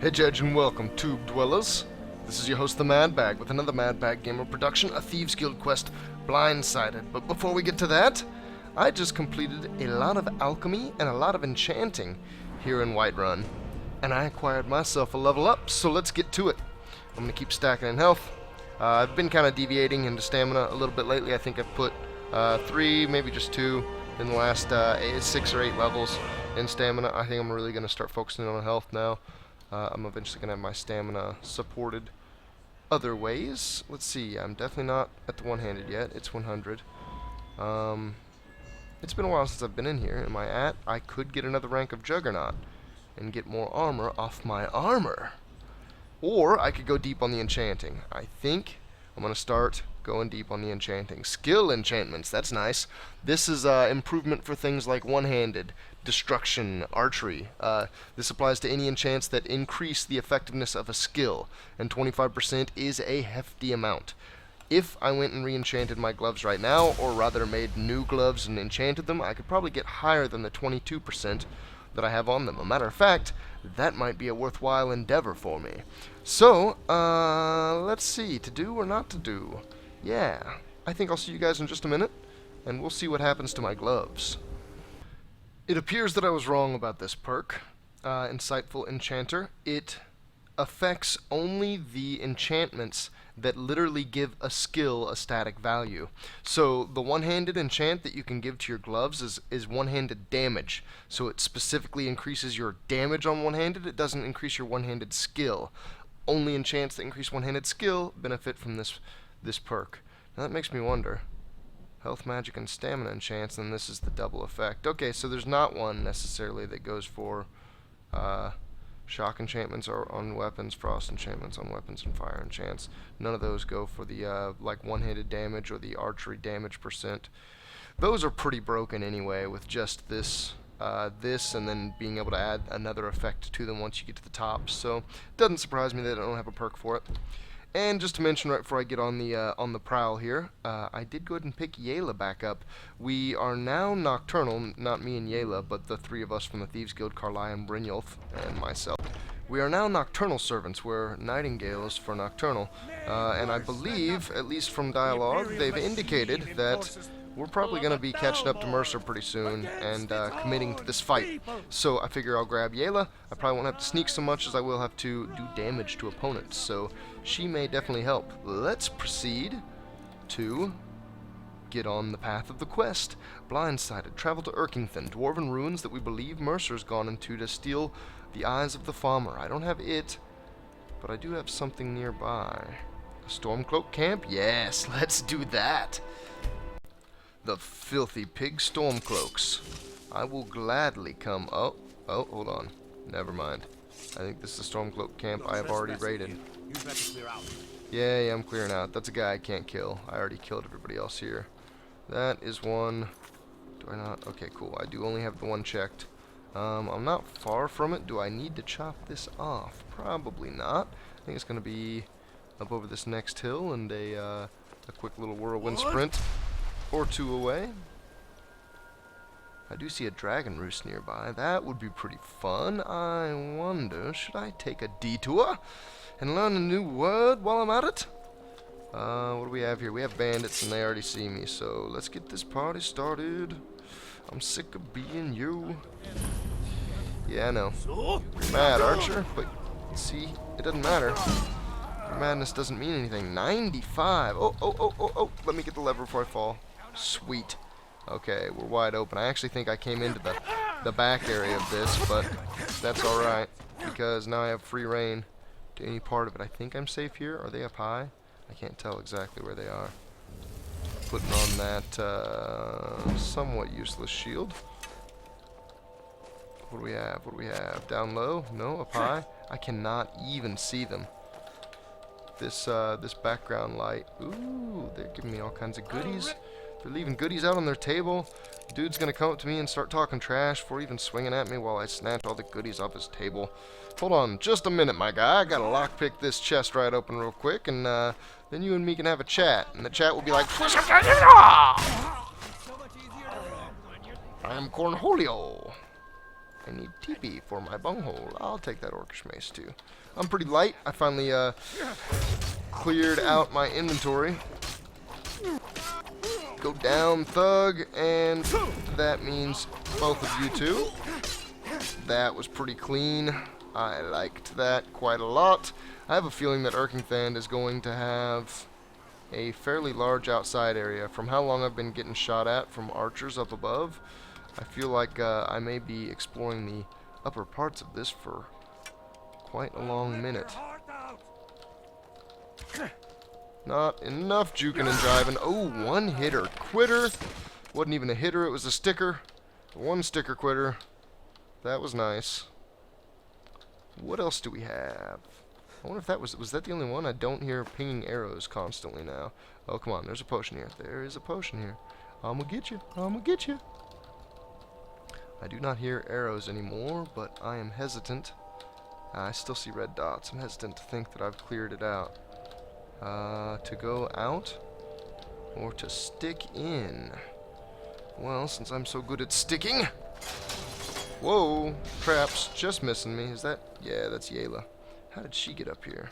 Hey Judge and welcome, Tube Dwellers. This is your host, the Mad Bag, with another Mad Bag Gamer production, a Thieves Guild quest, Blindsighted. But before we get to that, I just completed a lot of alchemy and a lot of enchanting here in Whiterun. And I acquired myself a level up, so let's get to it. I'm going to keep stacking in health. I've been kind of deviating into stamina a little bit lately. I think I've put 3, maybe just 2 in the last 6 or 8 levels in stamina. I think I'm really going to start focusing on health now. I'm eventually going to have my stamina supported other ways. Let's see, I'm definitely not at the one-handed yet. It's 100. It's been a while since I've been in here. Am I at? I could get another rank of Juggernaut and get more armor off my armor. Or I could go deep on the enchanting. I think I'm going to start going deep on the enchanting. Skill enchantments, that's nice. This is improvement for things like one-handed, destruction, archery. This applies to any enchants that increase the effectiveness of a skill, and 25% is a hefty amount. If I went and re-enchanted my gloves right now, or rather made new gloves and enchanted them, I could probably get higher than the 22% that I have on them. A matter of fact, that might be a worthwhile endeavor for me. So, let's see, to do or not to do. Yeah, I think I'll see you guys in just a minute, and we'll see what happens to my gloves. It appears that I was wrong about this perk, Insightful Enchanter. It affects only the enchantments that literally give a skill a static value. So the one-handed enchant that you can give to your gloves is one-handed damage. So it specifically increases your damage on one-handed. It doesn't increase your one-handed skill. Only enchants that increase one-handed skill benefit from this perk. Now that makes me wonder. Health, magic, and stamina enchants, and this is the double effect. Okay, so there's not one necessarily that goes for shock enchantments are on weapons, frost enchantments on weapons, and fire enchants. None of those go for the like one-handed damage or the archery damage percent. Those are pretty broken anyway, with just this and then being able to add another effect to them once you get to the top. So it doesn't surprise me that I don't have a perk for it. And just to mention right before I get on the prowl here, I did go ahead and pick Yayla back up. We are now nocturnal, not me and Yayla, but the 3 of us from the Thieves Guild, Carly, Brynjolf, and myself. We are now nocturnal servants, where Nightingale is for nocturnal. And I believe, at least from dialogue, they've indicated that we're probably going to be catching up to Mercer pretty soon and committing to this fight. So I figure I'll grab Yayla. I probably won't have to sneak so much as I will have to do damage to opponents. So she may definitely help. Let's proceed to get on the path of the quest. Blindsighted. Travel to Irkngthand, Dwarven ruins that we believe Mercer's gone into to steal the eyes of the farmer. I don't have it, but I do have something nearby. A Stormcloak camp? Yes, let's do that. The filthy pig Stormcloaks. I will gladly come. Oh, hold on. Never mind. I think this is the Stormcloak camp I have already raided. Yeah, I'm clearing out. That's a guy I can't kill. I already killed everybody else here. That is one. Do I not? Okay, cool. I do only have the one checked. I'm not far from it. Do I need to chop this off? Probably not. I think it's going to be up over this next hill and a quick little whirlwind sprint or 2 away. I do see a dragon roost nearby. That would be pretty fun. I wonder, should I take a detour and learn a new word while I'm at it? What do we have here? We have bandits and they already see me, so let's get this party started. I'm sick of being you. Yeah, I know. You're mad, Archer, but see, it doesn't matter. Your madness doesn't mean anything. 95. Oh. Let me get the lever before I fall. Sweet. Okay, we're wide open. I actually think I came into the back area of this, but that's alright, because now I have free reign to any part of it. I think I'm safe here. Are they up high? I can't tell exactly where they are. Putting on that somewhat useless shield. What do we have? What do we have? Down low? No, up high? I cannot even see them. This background light. Ooh, they're giving me all kinds of goodies. They're leaving goodies out on their table. Dude's gonna come up to me and start talking trash before even swinging at me while I snatch all the goodies off his table. Hold on just a minute, my guy. I gotta lockpick this chest right open real quick, and then you and me can have a chat. And the chat will be like, I am Cornholio. I need TP for my bunghole. I'll take that orcish mace too. I'm pretty light. I finally cleared out my inventory. Go down, thug, and that means both of you two. That was pretty clean. I liked that quite a lot. I have a feeling that Irkngthand is going to have a fairly large outside area. From how long I've been getting shot at from archers up above, I feel like I may be exploring the upper parts of this for quite a long minute. Not enough juking and jiving. Oh, one hitter. Quitter. Wasn't even a hitter, it was a sticker. One sticker quitter. That was nice. What else do we have? I wonder if that was that the only one? I don't hear pinging arrows constantly now. Oh, come on, there's a potion here. There is a potion here. I'm gonna get you. I'm gonna get you. I do not hear arrows anymore, but I am hesitant. I still see red dots. I'm hesitant to think that I've cleared it out. To go out or to stick in? Well, since I'm so good at sticking... Whoa, traps, just missing me. Is that... Yeah, that's Yayla. How did she get up here?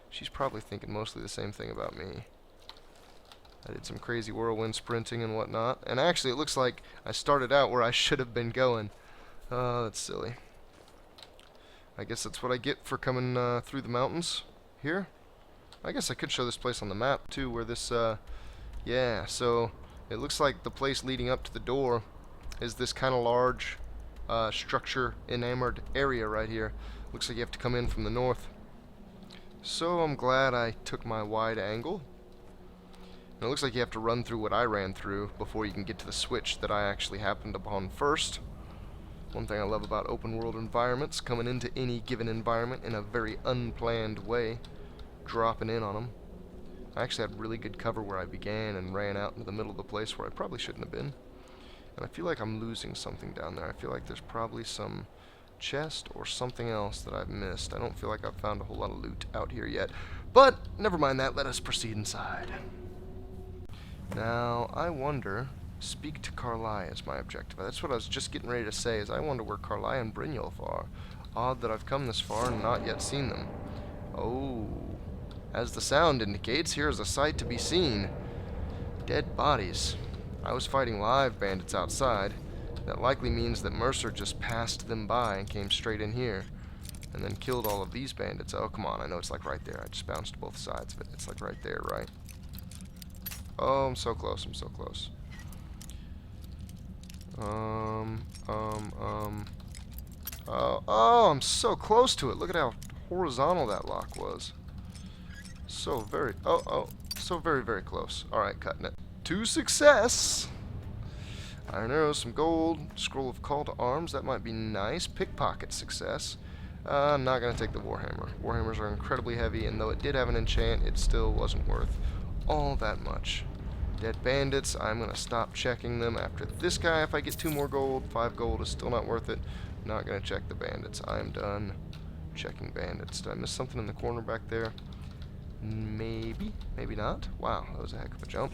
She's probably thinking mostly the same thing about me. I did some crazy whirlwind sprinting and whatnot. And actually, it looks like I started out where I should have been going. Oh, that's silly. I guess that's what I get for coming through the mountains here. I guess I could show this place on the map, too, where this... yeah, so it looks like the place leading up to the door is this kind of large structure enamored area right here. Looks like you have to come in from the north. So I'm glad I took my wide angle. And it looks like you have to run through what I ran through before you can get to the switch that I actually happened upon first. One thing I love about open world environments, coming into any given environment in a very unplanned way, dropping in on them. I actually had really good cover where I began and ran out into the middle of the place where I probably shouldn't have been. And I feel like I'm losing something down there. I feel like there's probably some chest or something else that I've missed. I don't feel like I've found a whole lot of loot out here yet. But never mind that, let us proceed inside. Now, I wonder... Speak to Karli is my objective. That's what I was just getting ready to say, is I wonder where Karli and Brynjolf are. Odd that I've come this far and not yet seen them. Oh... As the sound indicates, here is a sight to be seen. Dead bodies. I was fighting live bandits outside. That likely means that Mercer just passed them by and came straight in here. And then killed all of these bandits. Oh, come on, I know it's like right there. I just bounced both sides of it. It's like right there, right? Oh, I'm so close, I'm so close. Oh, I'm so close to it. Look at how horizontal that lock was. So very, so very, very close. Alright, cutting it. To success! Iron arrows, some gold, scroll of call to arms, that might be nice. Pickpocket success. I'm not going to take the Warhammer. Warhammers are incredibly heavy, and though it did have an enchant, it still wasn't worth all that much. Dead bandits, I'm going to stop checking them after this guy. If I get 2 more gold, 5 gold is still not worth it. Not going to check the bandits. I'm done checking bandits. Did I miss something in the corner back there? Maybe, maybe not. Wow, that was a heck of a jump.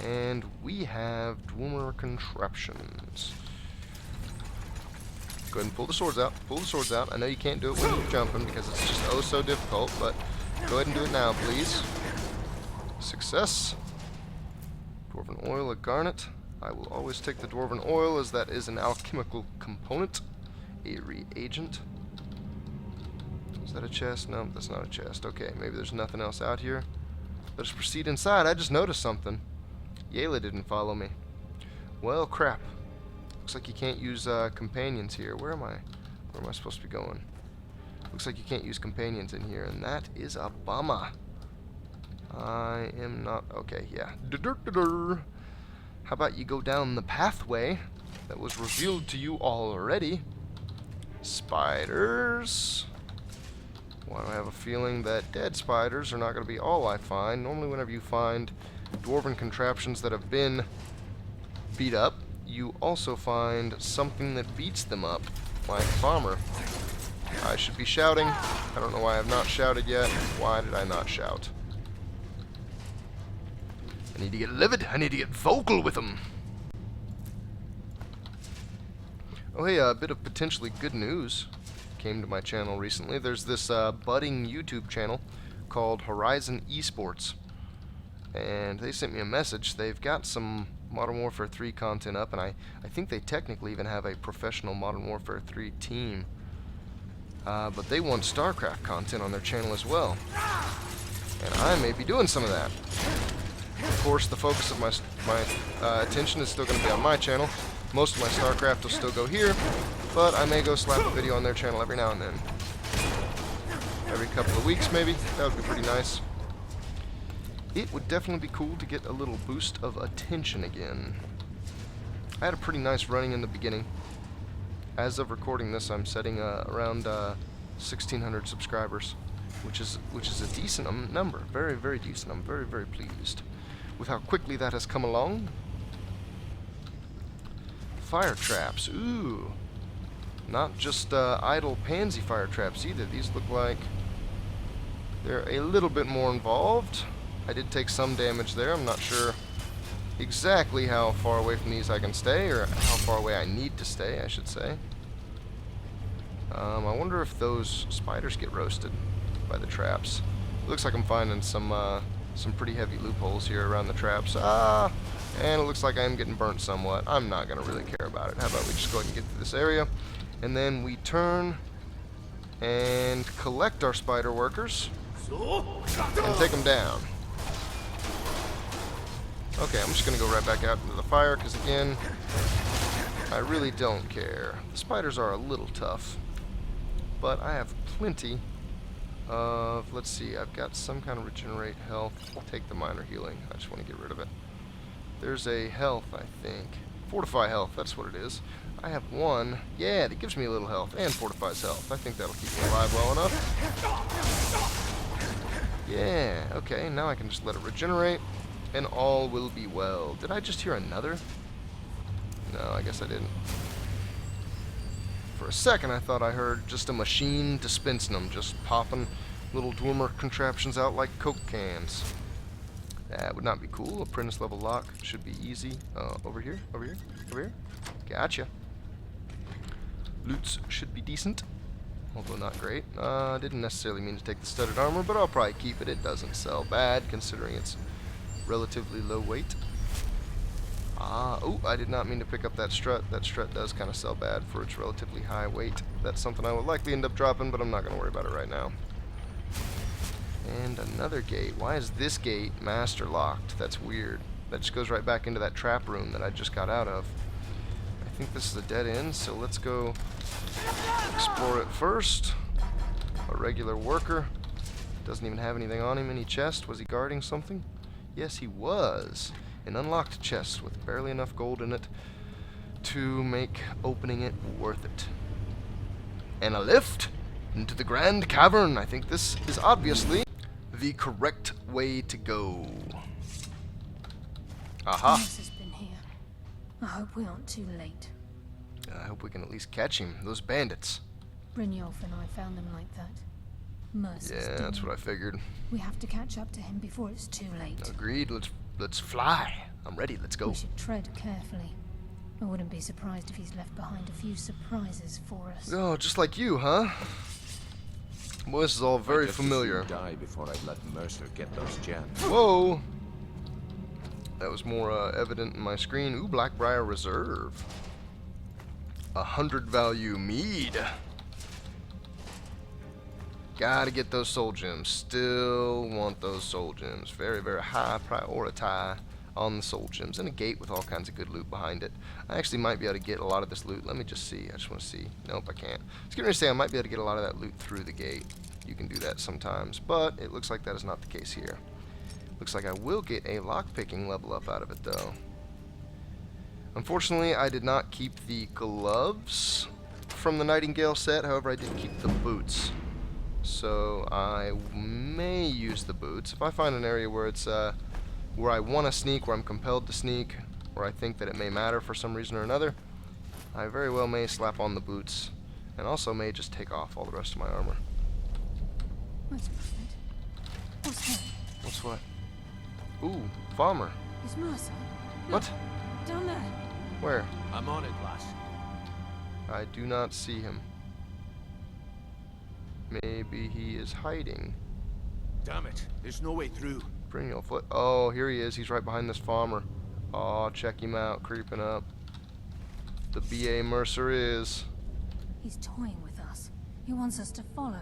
And we have Dwarven contraptions. Go ahead and pull the swords out. Pull the swords out. I know you can't do it when you're jumping because it's just oh so difficult, but go ahead and do it now, please. Success. Dwarven oil, a garnet. I will always take the Dwarven oil as that is an alchemical component. A reagent. Is that a chest? No, that's not a chest. Okay, maybe there's nothing else out here. Let us proceed inside. I just noticed something. Yayla didn't follow me. Well, crap. Looks like you can't use companions here. Where am I supposed to be going? Looks like you can't use companions in here, and that is a bummer. I am not... Okay, yeah. How about you go down the pathway that was revealed to you already? Spiders. Well, I have a feeling that dead spiders are not going to be all I find. Normally whenever you find dwarven contraptions that have been beat up, you also find something that beats them up, like bomber. I should be shouting. I don't know why I have not shouted yet. Why did I not shout? I need to get livid. I need to get vocal with them. Oh hey, a bit of potentially good news came to my channel recently. There's this budding YouTube channel called Horizon Esports, and they sent me a message. They've got some Modern Warfare 3 content up, and I think they technically even have a professional Modern Warfare 3 team. But they want StarCraft content on their channel as well, and I may be doing some of that. Of course, the focus of my attention is still going to be on my channel. Most of my StarCraft will still go here, but I may go slap a video on their channel every now and then. Every couple of weeks, maybe. That would be pretty nice. It would definitely be cool to get a little boost of attention again. I had a pretty nice running in the beginning. As of recording this, I'm setting around 1,600 subscribers, which is a decent number. Very, very decent. I'm very, very pleased with how quickly that has come along. Fire traps. Ooh. Not just idle pansy fire traps either. These look like they're a little bit more involved. I did take some damage there. I'm not sure exactly how far away from these I can stay, or how far away I need to stay, I should say. I wonder if those spiders get roasted by the traps. It looks like I'm finding some pretty heavy loopholes here around the traps. And it looks like I am getting burnt somewhat. I'm not going to really care about it. How about we just go ahead and get through this area, and then we turn and collect our spider workers and take them down. Okay, I'm just going to go right back out into the fire, because again, I really don't care. The spiders are a little tough, but I have plenty of, let's see, I've got some kind of regenerate health. Take the minor healing. I just want to get rid of it. There's a health, I think. Fortify health, that's what it is. I have one. Yeah, that gives me a little health and fortifies health. I think that'll keep me alive well enough. Yeah, okay, now I can just let it regenerate, and all will be well. Did I just hear another? No, I guess I didn't. For a second, I thought I heard just a machine dispensing them, just popping little Dwarven contraptions out like Coke cans. That would not be cool. Apprentice level lock should be easy. Over here, over here, over here. Gotcha. Loots should be decent, although not great. Didn't necessarily mean to take the studded armor, but I'll probably keep it. It doesn't sell bad, considering it's relatively low weight. Oh, I did not mean to pick up that strut. That strut does kind of sell bad for its relatively high weight. That's something I will likely end up dropping, but I'm not going to worry about it right now. And another gate. Why is this gate master locked? That's weird. That just goes right back into that trap room that I just got out of. I think this is a dead end, so let's go explore it first. A regular worker. Doesn't even have anything on him. Any chest? Was he guarding something? Yes, he was. An unlocked chest with barely enough gold in it to make opening it worth it. And a lift into the Grand Cavern. I think this is obviously the correct way to go. Aha. Has been here. I hope we aren't too late. I hope we can at least catch him. Those bandits. Brynjolf and I found them like that. Mercer's Yeah, that's what I figured. We have to catch up to him before it's too late. Agreed. Let's fly. I'm ready. Let's go. We should tread carefully. I wouldn't be surprised if he's left behind a few surprises for us. Oh, just like you, huh? Well, this is all very familiar. Die before I let Mercer get those gems. Whoa! That was more evident in my screen. Ooh, Blackbriar Reserve. 100 value mead. Gotta get those soul gems. Still want those soul gems. Very, very high priority on the soul gems. And a gate with all kinds of good loot behind it. I actually might be able to get a lot of this loot. Let me just see. I just want to see. Nope, I can't. I was going to say I might be able to get a lot of that loot through the gate. You can do that sometimes. But it looks like that is not the case here. Looks like I will get a lockpicking level up out of it, though. Unfortunately, I did not keep the gloves from the Nightingale set. However, I did keep the boots. So I may use the boots. If I find an area where it's where I want to sneak, where I'm compelled to sneak, where I think that it may matter for some reason or another, I very well may slap on the boots, and also may just take off all the rest of my armor. What's that? What's what? Ooh, farmer. It's Mercer. What? Down there. Where? I'm on it, lass. I do not see him. Maybe he is hiding. Damn it, there's no way through. Perennial foot. Oh, here he is. He's right behind this farmer. Oh, check him out, creeping up. The BA Mercer is. He's toying with us. He wants us to follow.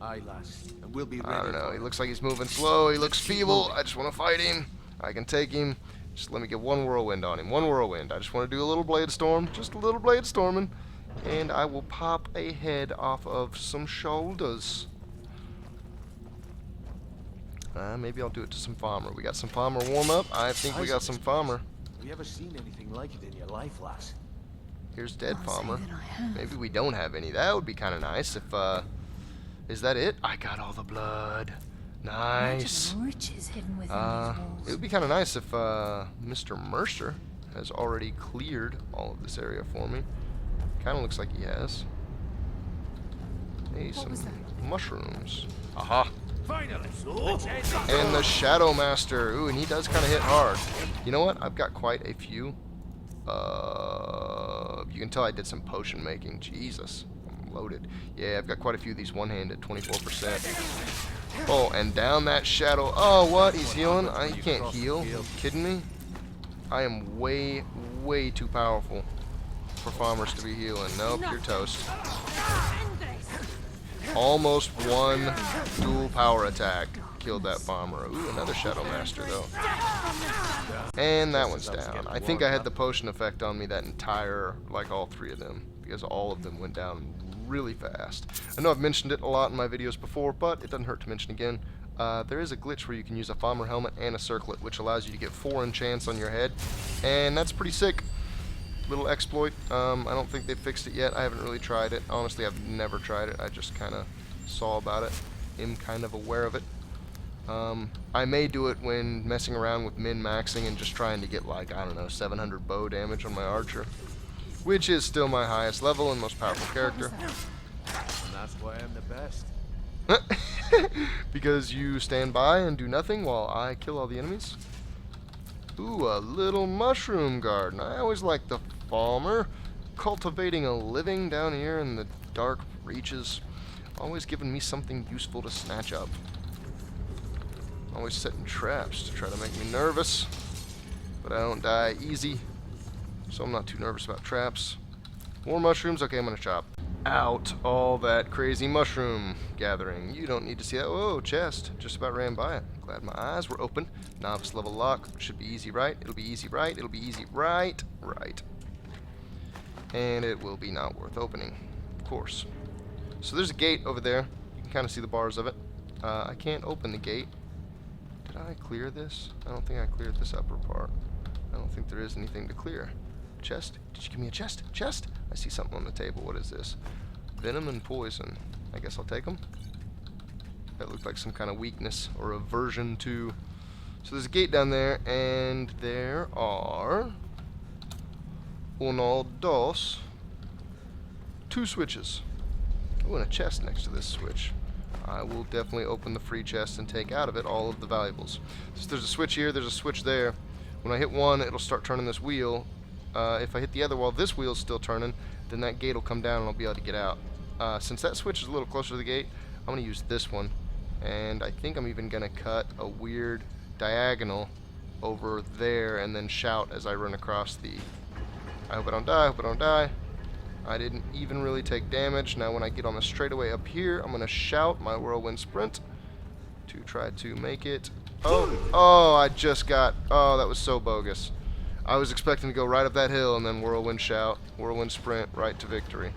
Aye, lass, and we'll be ready. I don't know. for He it. looks like he's moving slow. He looks feeble. I just want to fight him. I can take him. Just let me get one whirlwind on him. One whirlwind. I just want to do a little blade storm. Just a little blade storming. And I will pop a head off of some shoulders. Maybe I'll do it to some farmer. We got some farmer warm up. I think we got some farmer. Have you ever seen anything like it in your life, lass? Here's dead Can't say farmer. that I have. Maybe we don't have any. That would be kind of nice if, is that it? I got all the blood. Nice. Imagine the riches hidden within these It walls. would be kind of nice if, Mr. Mercer has already cleared all of this area for me. Kind of looks like he has. Hey, What some was that? mushrooms. Aha. Finally! And the Shadow Master. Ooh, and he does kind of hit hard. You know what? I've got quite a few. You can tell I did some potion making. Jesus. I'm loaded. Yeah, I've got quite a few of these one-handed, 24%. Oh, and down that shadow. Oh, what? He's healing? He can't heal. Are you kidding me? I am way, way too powerful for farmers to be healing. Nope, you're toast. Almost one dual power attack killed that farmer. Ooh, another Shadow Master, though. And that one's down. I think I had the potion effect on me that entire, like all three of them, because all of them went down really fast. I know I've mentioned it a lot in my videos before, but it doesn't hurt to mention again. There is a glitch where you can use a farmer helmet and a circlet, which allows you to get 4 enchants on your head, and that's pretty sick. Little exploit. I don't think they've fixed it yet. I haven't really tried it. Honestly, I've never tried it. I just kind of saw about it. Am kind of aware of it. I may do it when messing around with min-maxing and just trying to get, like, I don't know, 700 bow damage on my archer, which is still my highest level and most powerful character. And that's why I'm the best. Because you stand by and do nothing while I kill all the enemies. Ooh, a little mushroom garden. I always like the farmer cultivating a living down here in the dark reaches. Always giving me something useful to snatch up. Always setting traps to try to make me nervous. But I don't die easy, so I'm not too nervous about traps. More mushrooms? Okay, I'm gonna chop out all that crazy mushroom gathering. You don't need to see that. Whoa, chest. Just about ran by it. Glad my eyes were open. Novice level lock. Should be easy, right? It'll be easy, right? It'll be easy, right? Right. And it will be not worth opening, of course. So there's a gate over there. You can kind of see the bars of it. I can't open the gate. Did I clear this? I don't think I cleared this upper part. I don't think there is anything to clear. Chest? Did you give me a chest? Chest? I see something on the table. What is this? Venom and poison. I guess I'll take them. That looked like some kind of weakness or aversion to. So there's a gate down there, and there are uno, dos, 2 switches. Oh, and a chest next to this switch. I will definitely open the free chest and take out of it all of the valuables. So there's a switch here, there's a switch there. When I hit one, it'll start turning this wheel. If I hit the other while this wheel's still turning, then that gate will come down and I'll be able to get out. Since that switch is a little closer to the gate, I'm going to use this one. And I think I'm even going to cut a weird diagonal over there and then shout as I run across the... I hope I don't die, I hope I don't die. I didn't even really take damage. Now when I get on the straightaway up here, I'm going to shout my whirlwind sprint to try to make it. Oh, I just got... Oh, that was so bogus. I was expecting to go right up that hill and then whirlwind shout, whirlwind sprint, right to victory.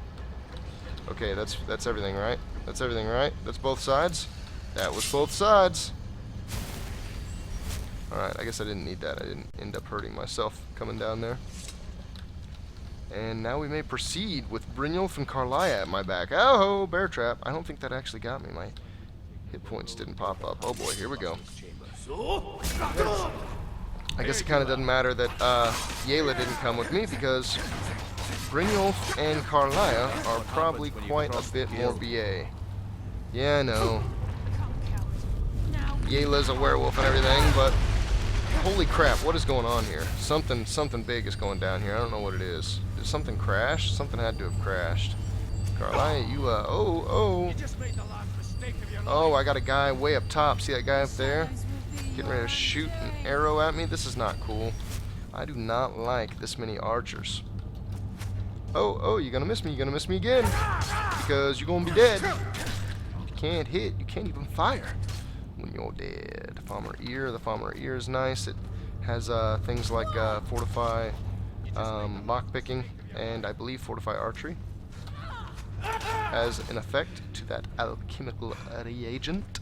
Okay, that's everything, right? That's everything, right? That's both sides? That was both sides. Alright, I guess I didn't need that. I didn't end up hurting myself coming down there. And now we may proceed with Brynjolf and Karlia at my back. Oh, bear trap. I don't think that actually got me. My hit points didn't pop up. Oh boy, here we go. I guess it kind of doesn't matter that Yela didn't come with me because Brynjolf and Karlia are probably quite a bit more BA. Yeah, I know. Yela's a werewolf and everything, but Holy crap, what is going on here? Something big is going down here. I don't know what it is. Did something crash? Something had to have crashed. Carlisle, you, oh. You just made the last mistake of your life. Oh, I got a guy way up top. See that guy up there? Getting ready to shoot an arrow at me? This is not cool. I do not like this many archers. Oh, you're gonna miss me. You're gonna miss me again. Because you're gonna be dead. You can't hit. You can't even fire when you're dead. Farmer ear. The farmer ear is nice. It has things like fortify lockpicking and I believe fortify archery as an effect to that alchemical reagent.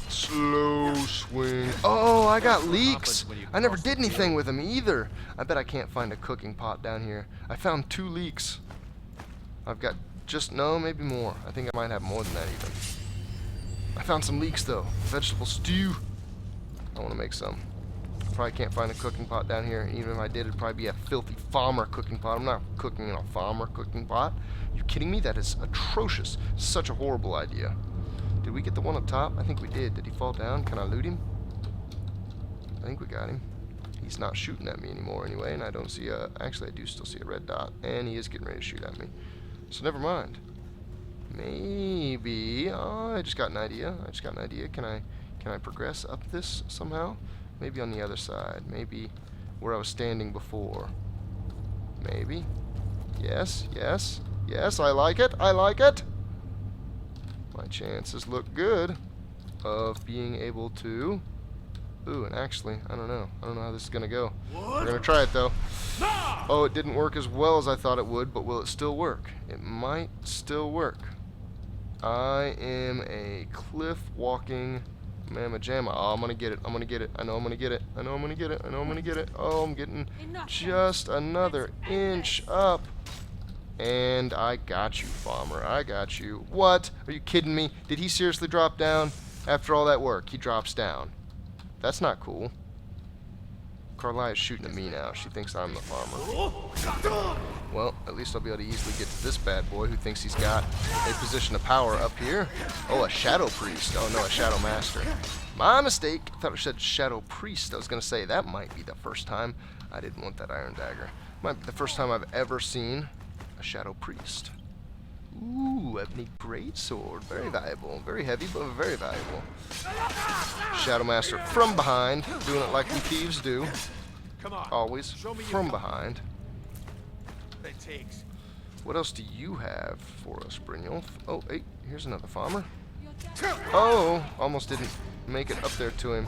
Slow swing. Oh, I got leeks. I never did anything with them either. I bet I can't find a cooking pot down here. I found 2 leeks. I've got no, maybe more. I think I might have more than that even. I found some leeks though. Vegetable stew. I want to make some. Probably can't find a cooking pot down here. Even if I did, it'd probably be a filthy farmer cooking pot. I'm not cooking in a farmer cooking pot. You kidding me? That is atrocious. Such a horrible idea. Did we get the one up top? I think we did. Did he fall down? Can I loot him? I think we got him. He's not shooting at me anymore anyway, and I don't see a... Actually, I do still see a red dot, and he is getting ready to shoot at me. So never mind. Maybe... Oh, I just got an idea. Can I progress up this somehow? Maybe on the other side. Maybe where I was standing before. Maybe. Yes. I like it. My chances look good of being able to... Ooh, and actually, I don't know how this is going to go. We're going to try it, though. Oh, it didn't work as well as I thought it would, but will it still work? It might still work. I am a cliff-walking mamma jamma. Oh, I'm going to get it. I know I'm going to get it. Oh, I'm getting just another inch up. And I got you, farmer. I got you. What? Are you kidding me? Did he seriously drop down? After all that work, he drops down. That's not cool. Carlisle is shooting at me now. She thinks I'm the farmer. Well, at least I'll be able to easily get to this bad boy who thinks he's got a position of power up here. Oh, a shadow priest. Oh, no, a shadow master. My mistake. I thought it said shadow priest. I was going to say that might be the first time. I didn't want that iron dagger. Might be the first time I've ever seen a shadow priest. Ooh, ebony greatsword. Very valuable. Very heavy, but very valuable. Shadow Master from behind. Doing it like we thieves do. Always from behind. What else do you have for us, Brynjolf? Oh, hey, here's another farmer. Oh, almost didn't make it up there to him.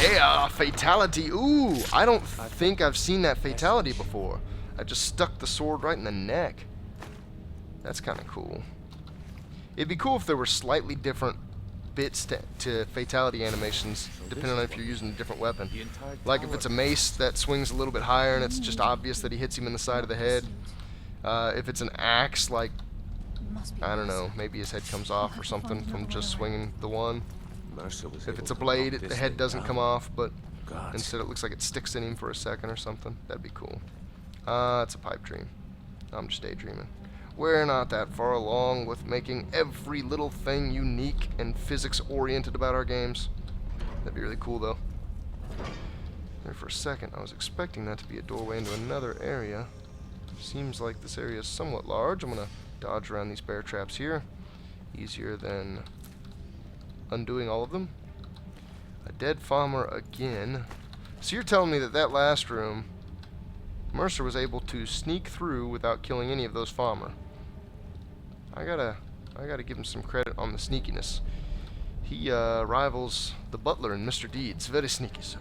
Yeah, fatality. Ooh, I don't think I've seen that fatality before. I just stuck the sword right in the neck. That's kind of cool. It'd be cool if there were slightly different bits to fatality animations, depending on if you're using a different weapon. Like if it's a mace that swings a little bit higher and it's just obvious that he hits him in the side of the head. If it's an axe, like, I don't know, maybe his head comes off or something from just swinging the one. If it's a blade, the head doesn't come off, but instead it looks like it sticks in him for a second or something. That'd be cool. It's a pipe dream. I'm just daydreaming. We're not that far along with making every little thing unique and physics-oriented about our games. That'd be really cool, though. There for a second, I was expecting that to be a doorway into another area. Seems like this area is somewhat large. I'm going to dodge around these bear traps here. Easier than undoing all of them. A dead farmer again. So you're telling me that that last room, Mercer was able to sneak through without killing any of those farmer. I gotta give him some credit on the sneakiness. He rivals the butler in Mr. Deeds. Very sneaky, sir.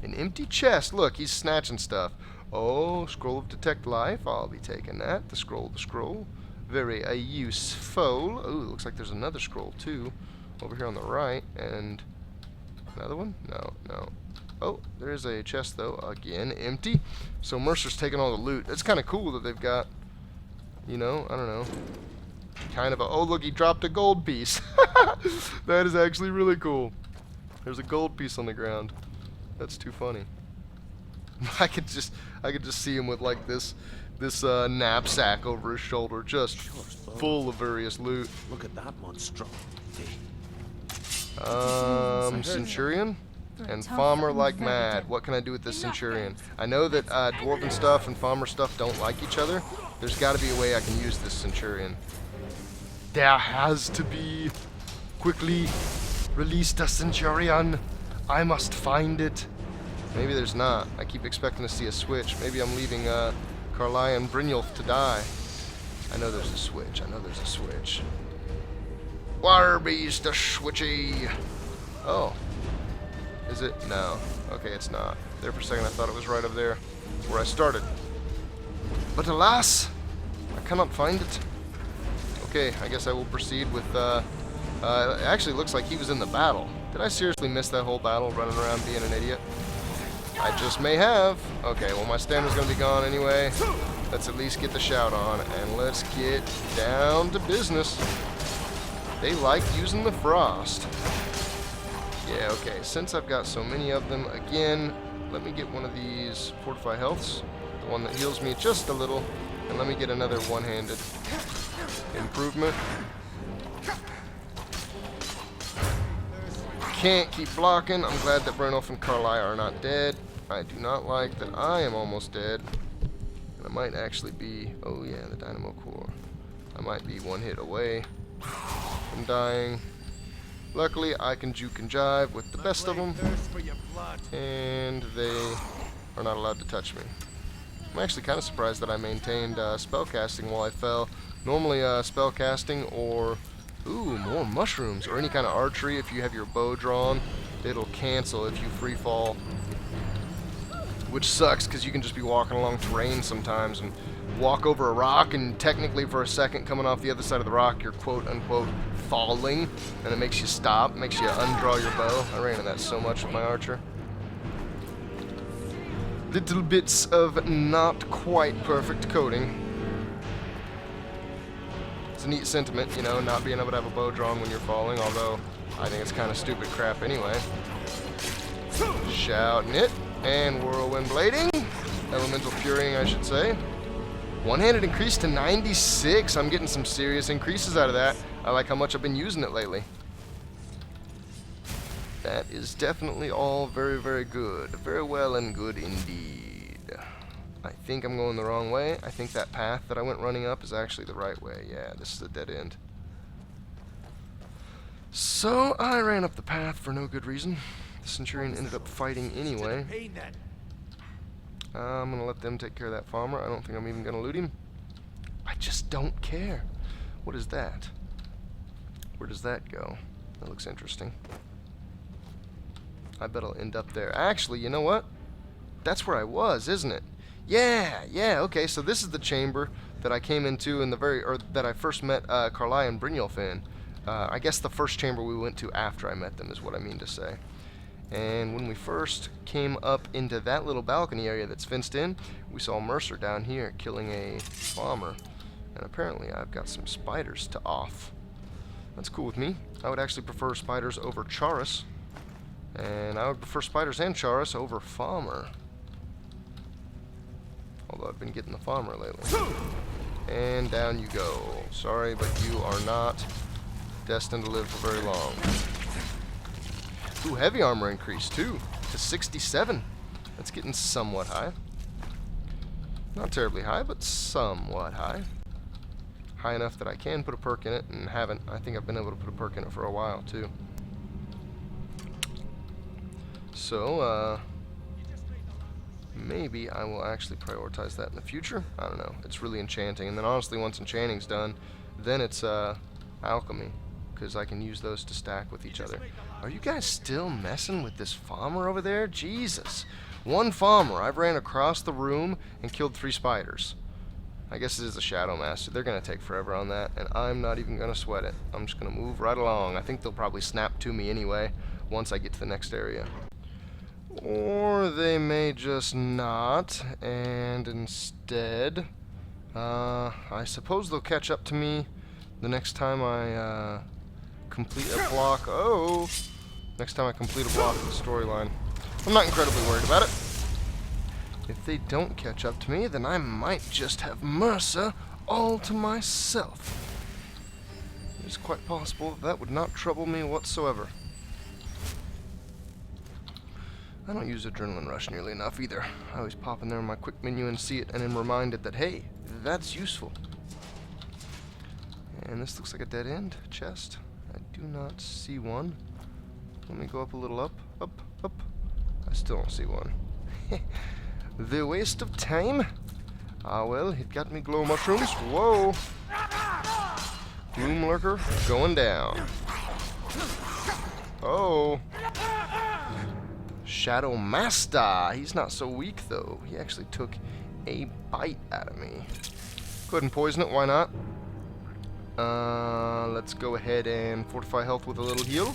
An empty chest. Look, he's snatching stuff. Oh, scroll of detect life. I'll be taking that. The scroll. Very useful. Oh, looks like there's another scroll too, over here on the right. And another one? No. Oh, there is a chest though. Again, empty. So Mercer's taking all the loot. It's kind of cool that they've got, you know, I don't know, kind of a... Oh, look, he dropped a gold piece. That is actually really cool. There's a gold piece on the ground. That's too funny. I could just see him with like this knapsack over his shoulder, just full of various loot. Look at that monstrosity. Centurion and farmer like mad. What can I do with this centurion? I know that dwarven stuff and farmer stuff don't like each other. There's got to be a way I can use this centurion. There has to be. Quickly, release the centurion. I must find it. Maybe there's not. I keep expecting to see a switch. Maybe I'm leaving Carly and Brynjolf to die. I know there's a switch. I know there's a switch. Warby's the switchy. Oh. Is it? No. Okay, it's not. There for a second I thought it was right over there where I started. But alas, I cannot find it. Okay, I guess I will proceed with, it actually looks like he was in the battle. Did I seriously miss that whole battle running around being an idiot? I just may have. Okay, well my stamina's gonna be gone anyway. Let's at least get the shout on, and let's get down to business. They like using the frost. Yeah, okay, since I've got so many of them, again, let me get one of these Fortify Healths, the one that heals me just a little, and let me get another one-handed improvement. Can't keep blocking. I'm glad that Brynolf and Carly are not dead. I do not like that I am almost dead. And I might actually be... Oh yeah, the Dynamo Core. I might be one hit away from dying. Luckily, I can juke and jive with the best of them. And they are not allowed to touch me. I'm actually kind of surprised that I maintained spellcasting while I fell. Normally spellcasting or... Ooh, more mushrooms, or any kind of archery. If you have your bow drawn, it'll cancel if you free fall. Which sucks, because you can just be walking along terrain sometimes and walk over a rock, and technically for a second coming off the other side of the rock, you're quote-unquote falling, and it makes you stop, makes you undraw your bow. I ran into that so much with my archer. Little bits of not quite perfect coding. A neat sentiment, you know, not being able to have a bow drawn when you're falling, although I think it's kind of stupid crap anyway. Shouting it, and whirlwind blading, elemental furying I should say. One-handed increase to 96, I'm getting some serious increases out of that. I like how much I've been using it lately. That is definitely all very, very good. Very well and good indeed. I think I'm going the wrong way. I think that path that I went running up is actually the right way. Yeah, this is a dead end. So I ran up the path for no good reason. The Centurion ended up fighting anyway. I'm going to let them take care of that farmer. I don't think I'm even going to loot him. I just don't care. What is that? Where does that go? That looks interesting. I bet I'll end up there. Actually, you know what? That's where I was, isn't it? Yeah, okay, so this is the chamber that I came into in the that I first met Carly and Brynjolf in. I guess the first chamber we went to after I met them is what I mean to say. And when we first came up into that little balcony area that's fenced in, we saw Mercer down here killing a farmer. And apparently I've got some spiders to off. That's cool with me. I would actually prefer spiders over Chaurus. And I would prefer spiders and Chaurus over farmer. Although I've been getting the farmer lately. And down you go. Sorry, but you are not destined to live for very long. Ooh, heavy armor increase too, to 67. That's getting somewhat high. Not terribly high, but somewhat high. High enough that I can put a perk in it, and haven't. I think I've been able to put a perk in it for a while too. So, maybe I will actually prioritize that in the future. I don't know. It's really enchanting. And then honestly, once enchanting's done, then it's alchemy, because I can use those to stack with each other. Are you guys still messing with this farmer over there? Jesus. One farmer. I've ran across the room and killed 3 spiders. I guess it is a Shadow Master. They're going to take forever on that, and I'm not even going to sweat it. I'm just going to move right along. I think they'll probably snap to me anyway once I get to the next area. Or they may just not, and instead, I suppose they'll catch up to me the next time I complete a block. Next time I complete a block of the storyline. I'm not incredibly worried about it. If they don't catch up to me, then I might just have Mercer all to myself. It's quite possible that would not trouble me whatsoever. I don't use Adrenaline Rush nearly enough either. I always pop in there in my quick menu and see it, and am reminded that, hey, that's useful. And this looks like a dead end chest. I do not see one. Let me go up a little, up. I still don't see one. The waste of time? Ah, well, it got me glow mushrooms. Whoa! Gloom Lurker going down. Oh! Shadow Master! He's not so weak, though. He actually took a bite out of me. Go ahead and poison it, why not? Let's go ahead and fortify health with a little heal.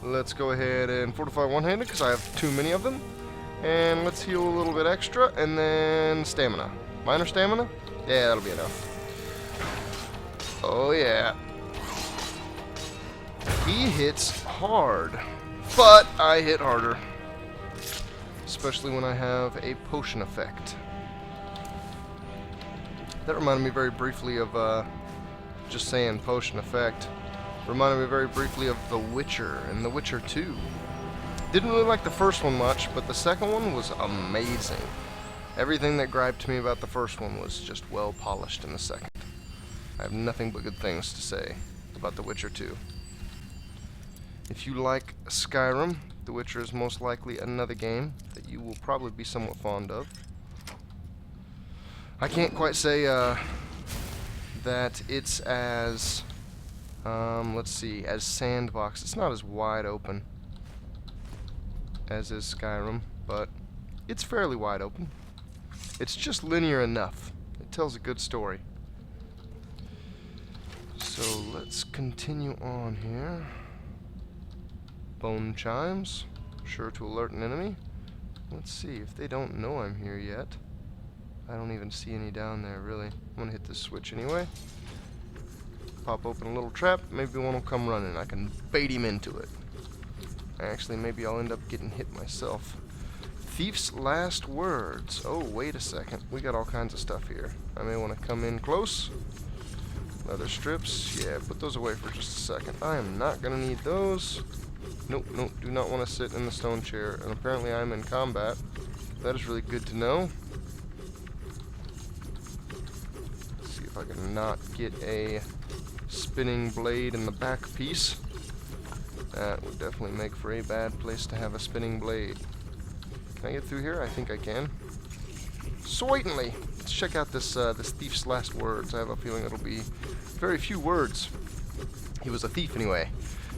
Let's go ahead and fortify one-handed, because I have too many of them. And let's heal a little bit extra, and then stamina. Minor stamina? Yeah, that'll be enough. Oh yeah. He hits hard, but I hit harder. Especially when I have a potion effect. That reminded me very briefly of, just saying potion effect. Reminded me very briefly of The Witcher and The Witcher 2. Didn't really like the first one much, but the second one was amazing. Everything that griped to me about the first one was just well polished in the second. I have nothing but good things to say about The Witcher 2. If you like Skyrim, The Witcher is most likely another game that you will probably be somewhat fond of. I can't quite say that it's as, let's see, as sandbox. It's not as wide open as is Skyrim, but it's fairly wide open. It's just linear enough. It tells a good story. So let's continue on here. Bone chimes, sure to alert an enemy. Let's see if they don't know I'm here yet. I don't even see any down there, really. I'm gonna hit this switch anyway. Pop open a little trap, maybe one will come running. I can bait him into it. Actually, maybe I'll end up getting hit myself. Thief's last words. Oh, wait a second. We got all kinds of stuff here. I may want to come in close. Leather strips. Yeah, put those away for just a second. I am not going to need those. Nope, do not want to sit in the stone chair. And apparently I'm in combat. That is really good to know. Let's see if I can not get a spinning blade in the back piece. That would definitely make for a bad place to have a spinning blade. Can I get through here? I think I can. Certainly. Let's check out this this thief's last words. I have a feeling it'll be very few words. He was a thief anyway.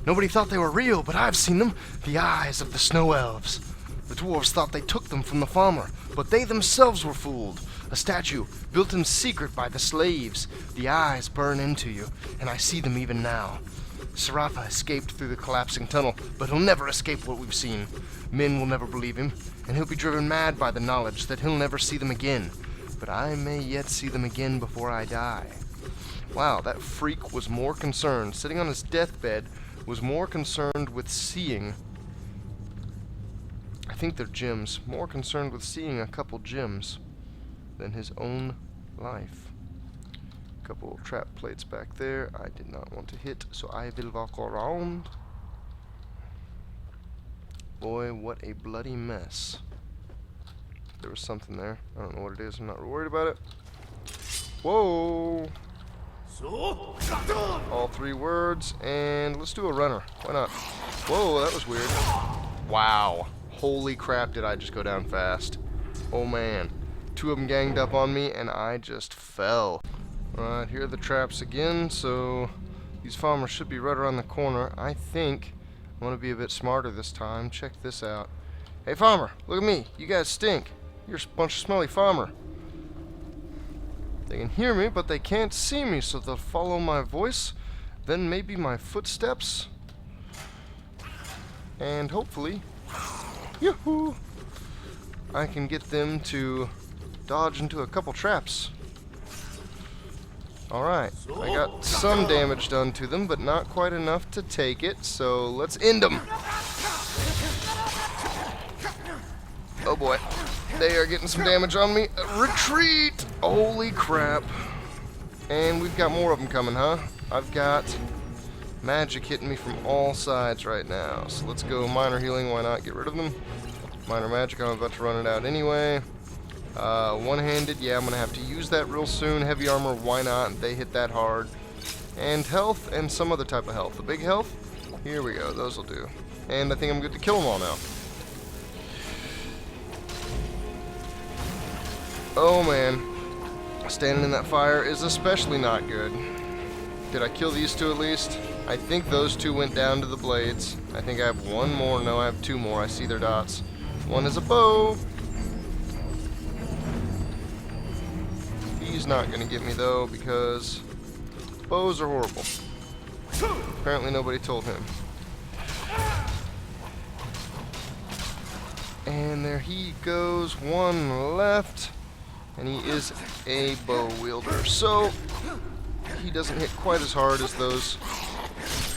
Nobody thought they were real, but I've seen them. The eyes of the snow elves. The dwarves thought they took them from the farmer, but they themselves were fooled. A statue built in secret by the slaves. The eyes burn into you, and I see them even now. Sarafa escaped through the collapsing tunnel, but he'll never escape what we've seen. Men will never believe him, and he'll be driven mad by the knowledge that he'll never see them again. But I may yet see them again before I die. Wow, that freak was more concerned, sitting on his deathbed, was more concerned with seeing, I think they're gems, more concerned with seeing a couple gems than his own life. Couple trap plates back there I did not want to hit, so I will walk around. Boy, what a bloody mess. There was something there. I don't know what it is. I'm not worried about it. Whoa! All three words, and let's do a runner. Why not? Whoa, that was weird. Wow. Holy crap, did I just go down fast. Oh man. Two of them ganged up on me, and I just fell. Alright, here are the traps again, so these farmers should be right around the corner. I think I'm going to be a bit smarter this time. Check this out. Hey farmer, look at me. You guys stink. You're a bunch of smelly farmer. They can hear me, but they can't see me, so they'll follow my voice, then maybe my footsteps, and hopefully, yoo-hoo, I can get them to dodge into a couple traps. Alright, I got some damage done to them, but not quite enough to take it, so let's end them. Oh boy. They are getting some damage on me. Retreat! Holy crap. And we've got more of them coming, huh? I've got magic hitting me from all sides right now. So let's go minor healing. Why not get rid of them? Minor magic. I'm about to run it out anyway. One-handed. Yeah, I'm going to have to use that real soon. Heavy armor. Why not? They hit that hard. And health and some other type of health. The big health? Here we go. Those will do. And I think I'm good to kill them all now. Oh man, standing in that fire is especially not good. Did I kill these two at least? I think those two went down to the blades. I think I have one more. No, I have two more. I see their dots. One is a bow. He's not going to get me though because bows are horrible. Apparently nobody told him. And there he goes. One left. And he is a bow wielder, so he doesn't hit quite as hard as those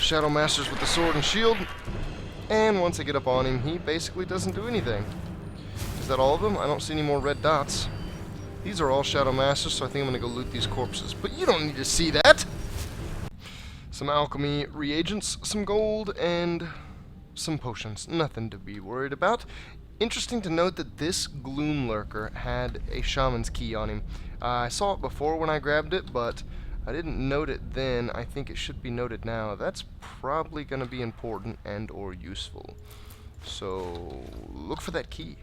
Shadow Masters with the sword and shield. And once I get up on him, he basically doesn't do anything. Is that all of them? I don't see any more red dots. These are all Shadow Masters, so I think I'm going to go loot these corpses. But you don't need to see that! Some alchemy reagents, some gold, and some potions. Nothing to be worried about. Interesting to note that this Gloom Lurker had a Shaman's Key on him. I saw it before when I grabbed it, but I didn't note it then. I think it should be noted now. That's probably going to be important and or useful. So look for that key.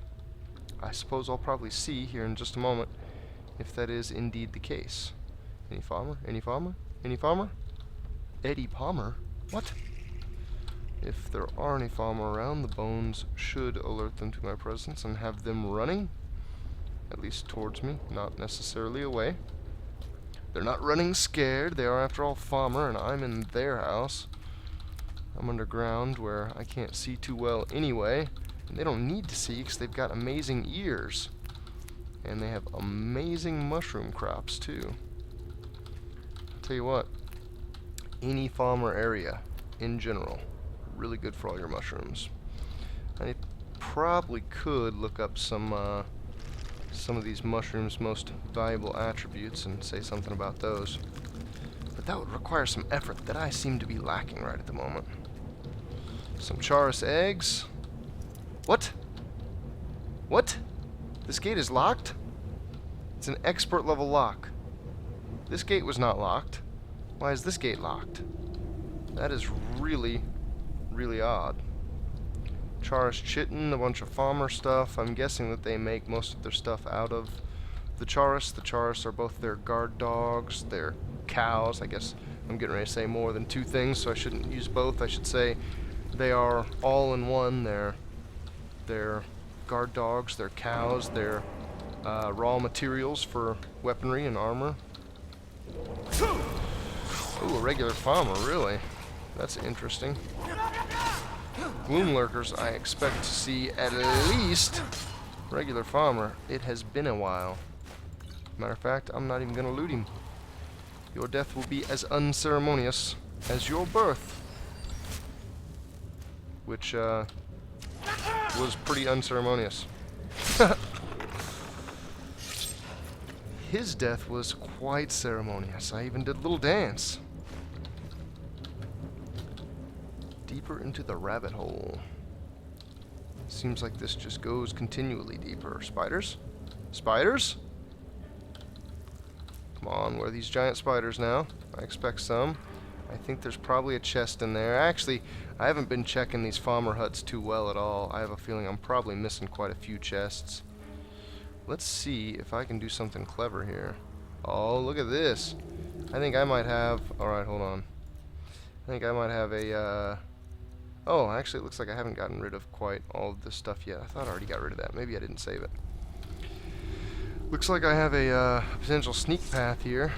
I suppose I'll probably see here in just a moment if that is indeed the case. Any farmer? Any farmer? Any farmer? Eddie Palmer? What? If there are any farmer around, the bones should alert them to my presence and have them running, at least towards me, not necessarily away. They're not running scared. They are, after all, farmer, and I'm in their house. I'm underground where I can't see too well anyway, and they don't need to see because they've got amazing ears. And they have amazing mushroom crops, too. I'll tell you what, any farmer area, in general, really good for all your mushrooms. I probably could look up some of these mushrooms' most valuable attributes and say something about those. But that would require some effort that I seem to be lacking right at the moment. Some Charis eggs. What? What? This gate is locked? It's an expert level lock. This gate was not locked. Why is this gate locked? That is really odd. Charis chitin, a bunch of farmer stuff. I'm guessing that they make most of their stuff out of the Charis. The Charis are both their guard dogs, their cows. I guess I'm getting ready to say more than two things, so I shouldn't use both. I should say they are all in one. They're guard dogs, their cows, their raw materials for weaponry and armor. Ooh, a regular farmer, really? That's interesting. Gloom Lurkers, I expect to see at least regular farmer. It has been a while. Matter of fact, I'm not even going to loot him. Your death will be as unceremonious as your birth. Which, was pretty unceremonious. His death was quite ceremonious. I even did a little dance. Deeper into the rabbit hole. Seems like this just goes continually deeper. Spiders? Spiders? Come on, where are these giant spiders now? I expect some. I think there's probably a chest in there. Actually, I haven't been checking these farmer huts too well at all. I have a feeling I'm probably missing quite a few chests. Let's see if I can do something clever here. Oh, look at this. I think I might have... Alright, hold on. I think I might have a... Oh, actually, it looks like I haven't gotten rid of quite all of this stuff yet. I thought I already got rid of that. Maybe I didn't save it. Looks like I have a potential sneak path here.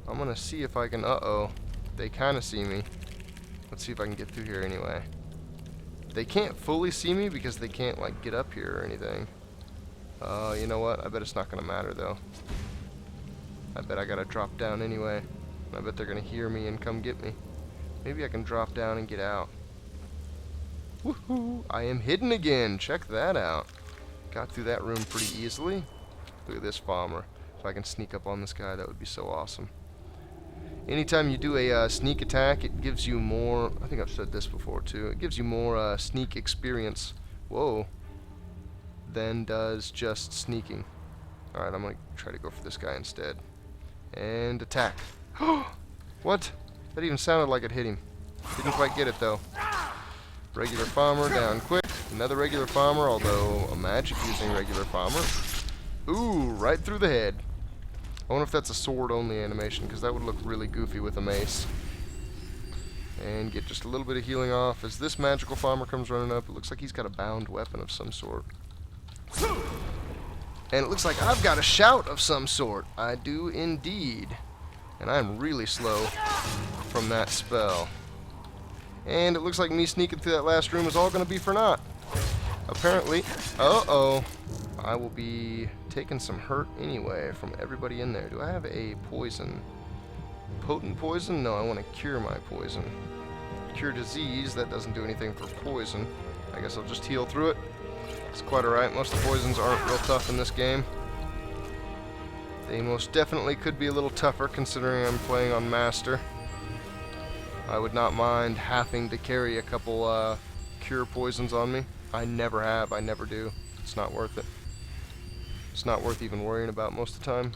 I'm going to see if I can... Uh-oh. They kind of see me. Let's see if I can get through here anyway. They can't fully see me because they can't, like, get up here or anything. You know what? I bet it's not going to matter, though. I bet I got to drop down anyway. I bet they're going to hear me and come get me. Maybe I can drop down and get out. Woohoo! I am hidden again. Check that out. Got through that room pretty easily. Look at this farmer. If I can sneak up on this guy, that would be so awesome. Anytime you do a sneak attack, it gives you more... I think I've said this before, too. It gives you more sneak experience. Whoa. Than does just sneaking. Alright, I'm going to try to go for this guy instead. And attack. What? That even sounded like it hit him. Didn't quite get it, though. Regular farmer, down quick. Another regular farmer, although a magic using regular farmer. Ooh, right through the head. I wonder if that's a sword-only animation, because that would look really goofy with a mace. And get just a little bit of healing off. As this magical farmer comes running up, it looks like he's got a bound weapon of some sort. And it looks like I've got a shout of some sort. I do indeed. And I'm really slow from that spell. And it looks like me sneaking through that last room is all going to be for naught. Apparently. Uh-oh. I will be taking some hurt anyway from everybody in there. Do I have a poison? Potent poison? No, I want to cure my poison. Cure disease, that doesn't do anything for poison. I guess I'll just heal through it. It's quite alright. Most of the poisons aren't real tough in this game. They most definitely could be a little tougher considering I'm playing on Master. I would not mind having to carry a couple cure poisons on me. I never have. I never do. It's not worth it. It's not worth even worrying about most of the time.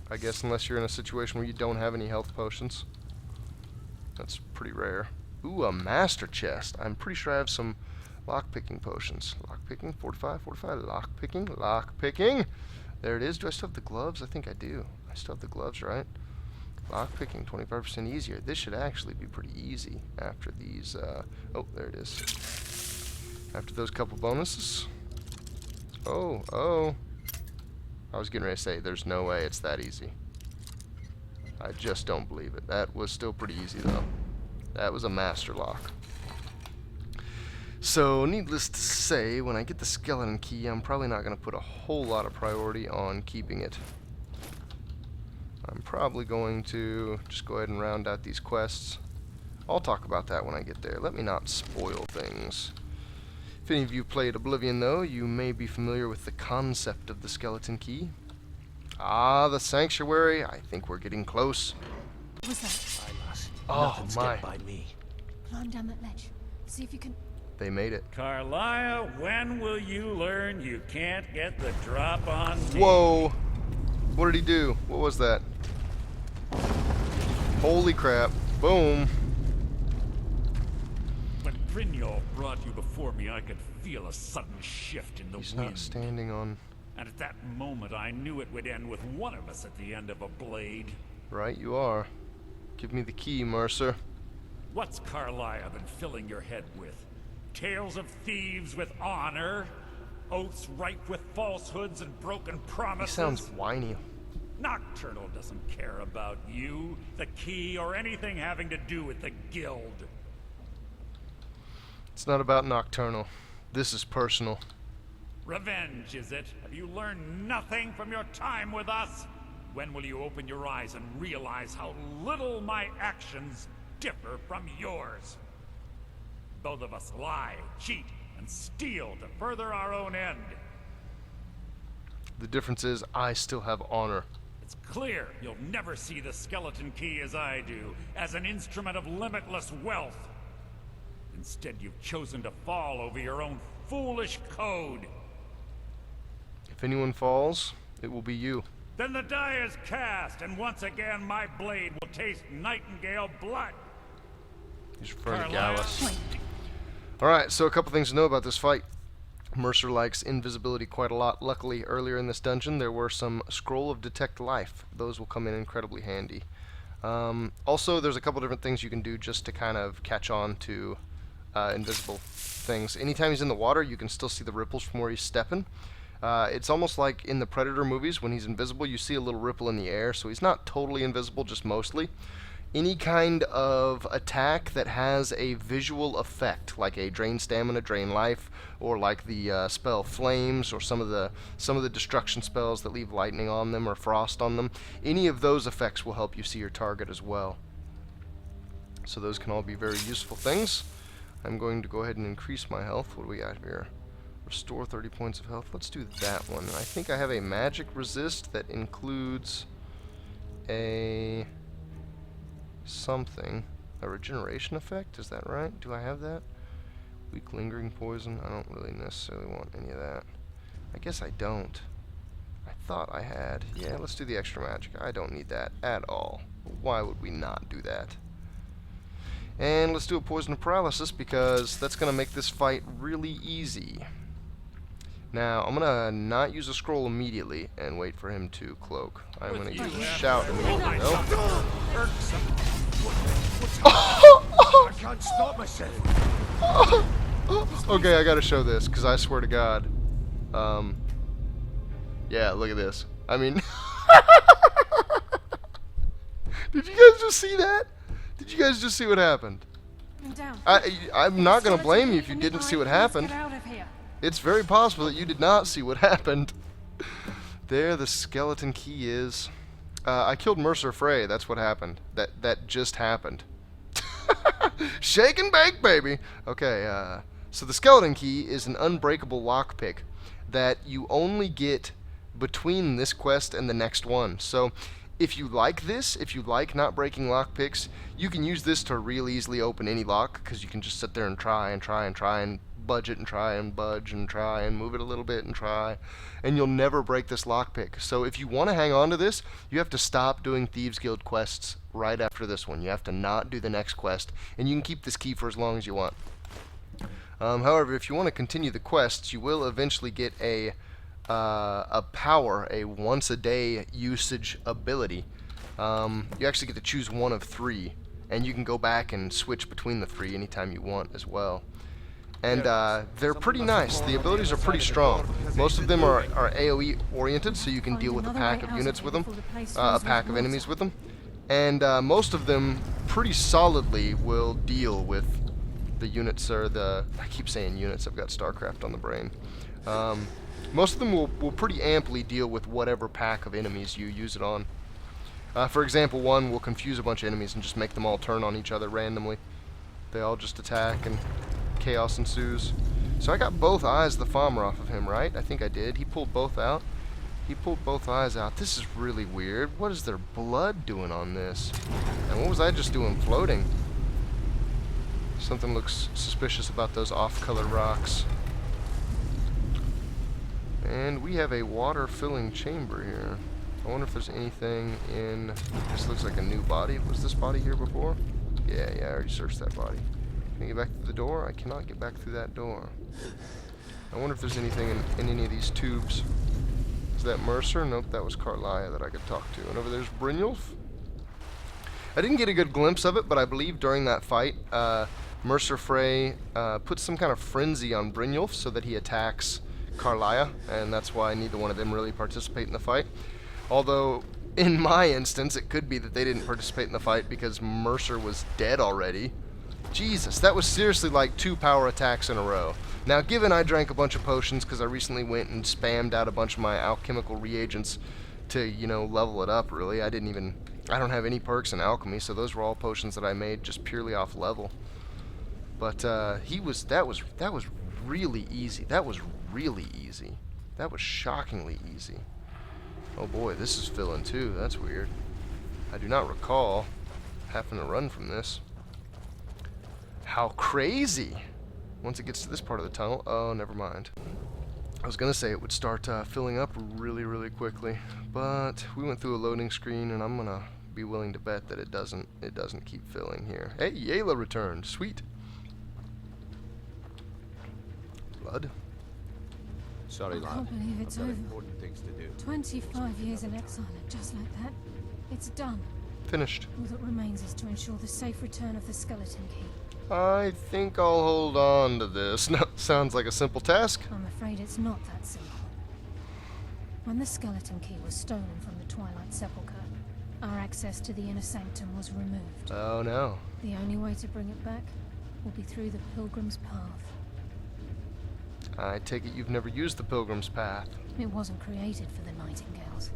I guess unless you're in a situation where you don't have any health potions. That's pretty rare. Ooh, a master chest. I'm pretty sure I have some lockpicking potions. Lockpicking, fortify, lockpicking, lockpicking. There it is. Do I still have the gloves? I think I do. I still have the gloves, right? Lockpicking, 25% easier. This should actually be pretty easy after these, oh, there it is. After those couple bonuses. Oh. I was getting ready to say, there's no way it's that easy. I just don't believe it. That was still pretty easy, though. That was a master lock. So, needless to say, when I get the skeleton key, I'm probably not going to put a whole lot of priority on keeping it. I'm probably going to just go ahead and round out these quests. I'll talk about that when I get there. Let me not spoil things. If any of you played Oblivion, though, you may be familiar with the concept of the skeleton key. Ah, the sanctuary. I think we're getting close. What was that? Oh, Nothing's my. get by me. Climb down that ledge. See if you can... They made it. Carlisle, when will you learn you can't get the drop on me? Whoa. What did he do? What was that? Holy crap. Boom. When Brynjolf brought you before me, I could feel a sudden shift in the He's wind. not standing on... And at that moment, I knew it would end with one of us at the end of a blade. Right, you are. Give me the key, Mercer. What's Carlisle been filling your head with? Tales of thieves with honor? Oaths ripe with falsehoods and broken He promises? sounds whiny. Nocturnal doesn't care about you, the key, or anything having to do with the guild. It's not about Nocturnal. This is personal. Revenge, is it? Have you learned nothing from your time with us? When will you open your eyes and realize how little my actions differ from yours? Both of us lie, cheat, and steal to further our own end. The difference is I still have honor. It's clear you'll never see the skeleton key as I do, as an instrument of limitless wealth. Instead, you've chosen to fall over your own foolish code. If anyone falls, it will be you. Then the die is cast, and once again my blade will taste nightingale blood. He's referring to Carlisle. Gallus. Alright, so a couple things to know about this fight. Mercer likes invisibility quite a lot. Luckily, earlier in this dungeon, there were some Scroll of Detect Life. Those will come in incredibly handy. Also, there's a couple different things you can do just to kind of catch on to invisible things. Anytime he's in the water, you can still see the ripples from where he's stepping. It's almost like in the Predator movies, when he's invisible, you see a little ripple in the air, so he's not totally invisible, just mostly. Any kind of attack that has a visual effect, like a drain stamina, drain life, or like the spell flames, or some of the destruction spells that leave lightning on them or frost on them, any of those effects will help you see your target as well. So those can all be very useful things. I'm going to go ahead and increase my health. What do we got here? Restore 30 points of health. Let's do that one. I think I have a magic resist that includes a something. A regeneration effect? Is that right? Do I have that? Weak lingering poison? I don't really necessarily want any of that. I guess I don't. I thought I had. Yeah, let's do the extra magic. I don't need that at all. Why would we not do that? And let's do a poison of paralysis because that's going to make this fight really easy. Now, I'm going to not use a scroll immediately and wait for him to cloak. I'm going to use a shout immediately. Nope. I can't stop myself. Okay, I gotta show this, because I swear to God. Yeah, look at this. I mean... Did you guys just see that? Did you guys just see what happened? I'm not gonna blame you if you didn't see what happened. It's very possible that you did not see what happened. There the skeleton key is. I killed Mercer Frey, that's what happened. That just happened. Shake and bake, baby! Okay, so the skeleton key is an unbreakable lockpick that you only get between this quest and the next one. So if you like this, if you like not breaking lockpicks, you can use this to real easily open any lock, because you can just sit there and try and try and try and budge it and try and budge and try and move it a little bit and try, and you'll never break this lockpick. So if you want to hang on to this, you have to stop doing Thieves Guild quests right after this one. You have to not do the next quest, and you can keep this key for as long as you want. However, if you want to continue the quests, you will eventually get a power, a once-a-day usage ability. You actually get to choose one of 3, and you can go back and switch between the 3 anytime you want as well. And they're pretty nice. The abilities are pretty strong. Most of them are AoE oriented, so you can deal with a pack of units with them, a pack of enemies with them. And most of them pretty solidly will deal with the units, or the... I keep saying units, I've got StarCraft on the brain. Most of them will pretty amply deal with whatever pack of enemies you use it on. For example, one will confuse a bunch of enemies and just make them all turn on each other randomly. They all just attack and chaos ensues. So I got both eyes of the farmer off of him, right? I think I did. He pulled both out. He pulled both eyes out. This is really weird. What is their blood doing on this? And what was I just doing floating? Something looks suspicious about those off-color rocks. And we have a water-filling chamber here. I wonder if there's anything in... This looks like a new body. Was this body here before? Yeah, I already searched that body. Can I get back through the door? I cannot get back through that door. I wonder if there's anything in any of these tubes. Is that Mercer? Nope, that was Carlia that I could talk to. And over there's Brynjolf. I didn't get a good glimpse of it, but I believe during that fight, Mercer Frey put some kind of frenzy on Brynjolf so that he attacks Carlia, and that's why neither one of them really participate in the fight. Although, in my instance, it could be that they didn't participate in the fight because Mercer was dead already. Jesus, that was seriously like 2 power attacks in a row. Now, given I drank a bunch of potions because I recently went and spammed out a bunch of my alchemical reagents to, you know, level it up, really. I don't have any perks in alchemy, so those were all potions that I made just purely off level. But that was really easy. That was really easy. That was shockingly easy. Oh boy, this is filling too. That's weird. I do not recall having to run from this. How crazy! Once it gets to this part of the tunnel, oh, never mind. I was gonna say it would start filling up really, really quickly, but we went through a loading screen, and I'm gonna be willing to bet that it doesn't keep filling here. Hey, Yayla returned. Sweet. Blood. Sorry, I lad. can't believe it's I've got over. important things to do. 25 years in exile, and just like that, it's done. Finished. All that remains is to ensure the safe return of the skeleton key. I think I'll hold on to this. No, sounds like a simple task. I'm afraid it's not that simple. When the skeleton key was stolen from the Twilight Sepulchre, our access to the inner sanctum was removed. Oh no. The only way to bring it back will be through the Pilgrim's Path. I take it you've never used the Pilgrim's Path. It wasn't created for the Nightingales.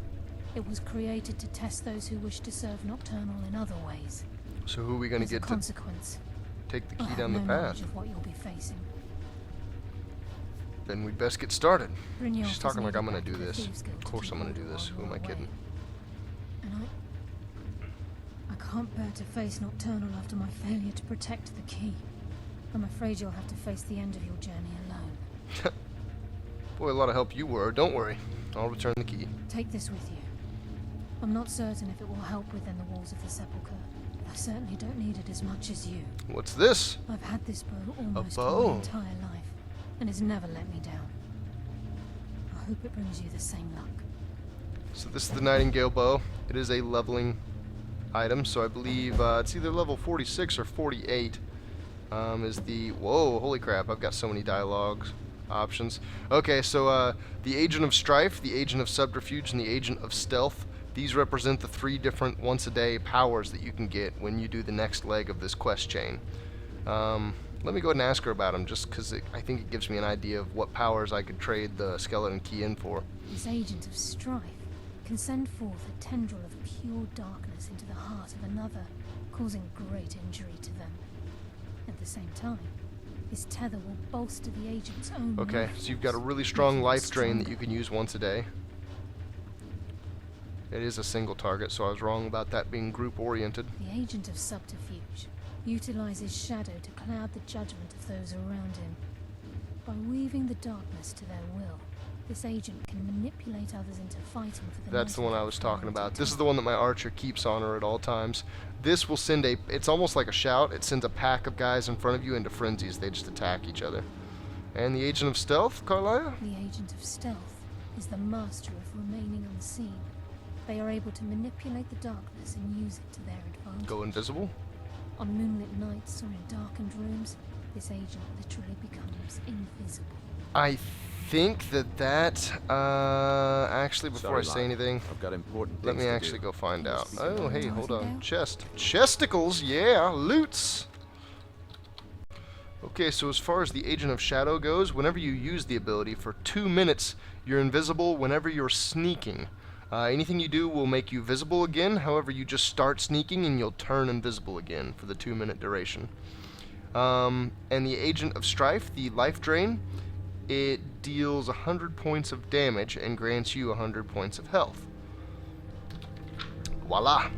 It was created to test those who wish to serve Nocturnal in other ways. So who are we going to As a get to consequence, take the I key have down the no path? knowledge of what you'll be facing. then we'd best get started. Brynjolf She's talking is like I'm needed gonna back do at the this. Thieves Guild Of to course keep I'm gonna do order this. while Who am you're I away. kidding? And I can't bear to face Nocturnal after my failure to protect the key. I'm afraid you'll have to face the end of your journey alone. Boy, a lot of help you were. Don't worry. I'll return the key. Take this with you. I'm not certain if it will help within the walls of the sepulchre, but I certainly don't need it as much as you. What's this? I've had this bow almost bow? my entire life, and it's never let me down. I hope it brings you the same luck. So this is the Nightingale bow. It is a leveling item, so I believe it's either level 46 or 48. Is the... Whoa, holy crap, I've got so many dialogues options. Okay, so the Agent of Strife, the Agent of Subterfuge, and the Agent of Stealth. These represent the 3 different once-a-day powers that you can get when you do the next leg of this quest chain. Let me go ahead and ask her about them, just because I think it gives me an idea of what powers I could trade the skeleton key in for. This Agent of Strife can send forth a tendril of pure darkness into the heart of another, causing great injury to them. At the same time, his tether will bolster the agent's own Okay, life so you've got a force, really strong making it life drain that stronger. you can use once a day. It is a single target, so I was wrong about that being group-oriented. The Agent of Subterfuge utilizes shadow to cloud the judgment of those around him. By weaving the darkness to their will, this agent can manipulate others into fighting for the That's the one I was talking about. This is the one. one that my archer keeps on her at all times. This will send a... It's almost like a shout. It sends a pack of guys in front of you into frenzies. They just attack each other. And the Agent of Stealth, Carlia? The Agent of Stealth is the master of remaining unseen. They are able to manipulate the darkness and use it to their advantage. Go invisible? On moonlit nights or in darkened rooms, this agent literally becomes invisible. I think that actually, before I Sorry, say lad. anything, I've got important let things me to actually do. go find out. Yes. Oh, hey, hold on. Nightingale? Chest. Chesticles, yeah, loots. Okay, so as far as the Agent of Shadow goes, whenever you use the ability for 2 minutes, you're invisible whenever you're sneaking. Anything you do will make you visible again, however you just start sneaking and you'll turn invisible again for the 2-minute duration. And the Agent of Strife, the life drain, it deals 100 points of damage and grants you 100 points of health. Voila!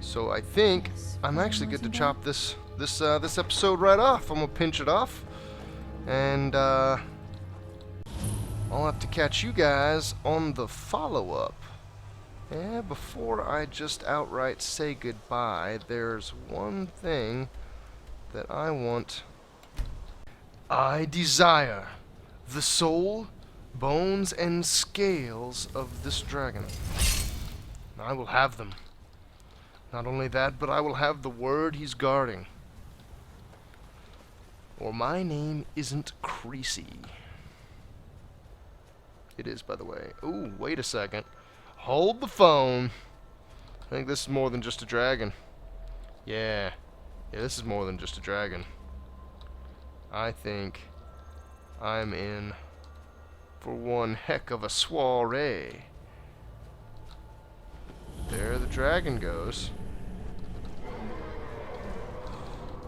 So I think Yes, I'm Father actually good to Nightingale? chop this episode right off. I'm gonna pinch it off, and I'll have to catch you guys on the follow-up. Yeah, before I just outright say goodbye, there's one thing that I want. I desire the soul, bones, and scales of this dragon. I will have them. Not only that, but I will have the word he's guarding. Or my name isn't Creasy. It is, by the way. Ooh, wait a second. Hold the phone. I think this is more than just a dragon. Yeah, this is more than just a dragon. I think I'm in for one heck of a soiree. There the dragon goes.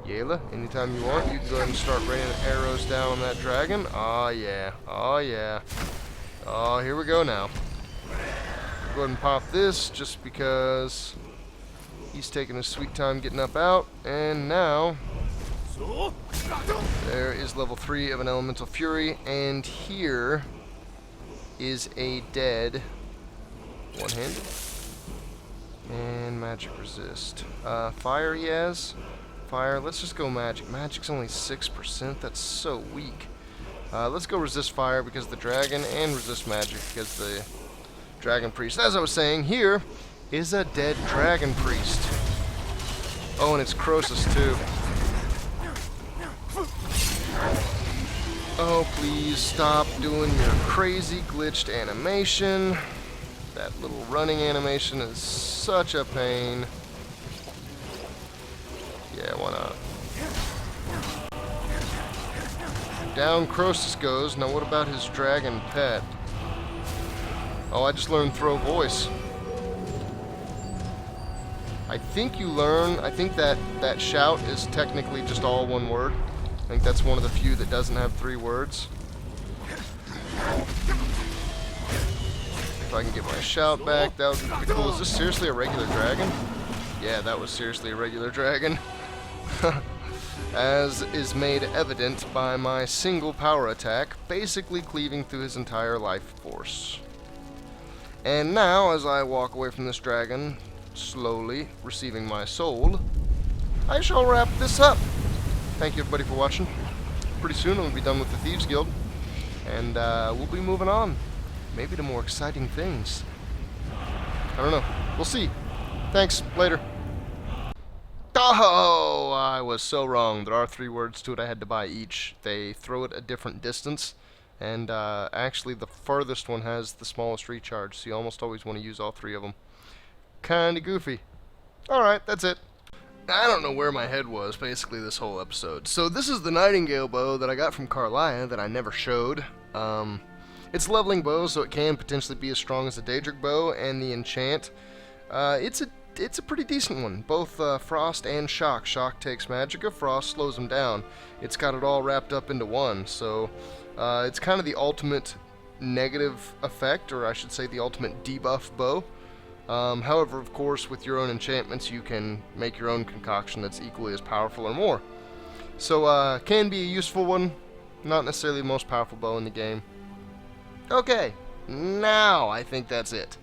Yayla, anytime you want, you can go ahead and start raining arrows down on that dragon. Oh yeah, oh yeah. Oh, here we go now. Go ahead and pop this just because he's taking his sweet time getting up out. And now there is level 3 of an Elemental Fury, and here is a dead one-handed and magic resist. Fire he has. Fire. Let's just go magic. Magic's only 6%. That's so weak. Let's go resist fire because the dragon, and resist magic because the dragon priest. As I was saying, here is a dead dragon priest. Oh, and it's Croesus too. Oh, please stop doing your crazy glitched animation. That little running animation is such a pain. Yeah, why not? Down Croesus goes. Now what about his dragon pet? Oh, I just learned throw voice. I think you learn, I think that shout is technically just all one word. I think that's one of the few that doesn't have 3 words. If I can get my shout back, that would be pretty cool. Is this seriously a regular dragon? Yeah, that was seriously a regular dragon. As is made evident by my single power attack, basically cleaving through his entire life force. And now, as I walk away from this dragon, slowly receiving my soul, I shall wrap this up. Thank you everybody for watching. Pretty soon we'll be done with the Thieves Guild, and we'll be moving on. Maybe to more exciting things. I don't know. We'll see. Thanks. Later. Oh, I was so wrong. There are 3 words to it. I had to buy each. They throw it a different distance, and actually the farthest one has the smallest recharge, so you almost always want to use all 3 of them. Kinda goofy. Alright, that's it. I don't know where my head was basically this whole episode. So this is the Nightingale bow that I got from Carlia that I never showed. It's a leveling bow, so it can potentially be as strong as the Daedric bow, and the enchant. It's a pretty decent one. Both Frost and Shock. Shock takes magicka, Frost slows them down. It's got it all wrapped up into one, so it's kind of the ultimate negative effect, or I should say the ultimate debuff bow. However, of course, with your own enchantments, you can make your own concoction that's equally as powerful or more. So, can be a useful one, not necessarily the most powerful bow in the game. Okay, now I think that's it.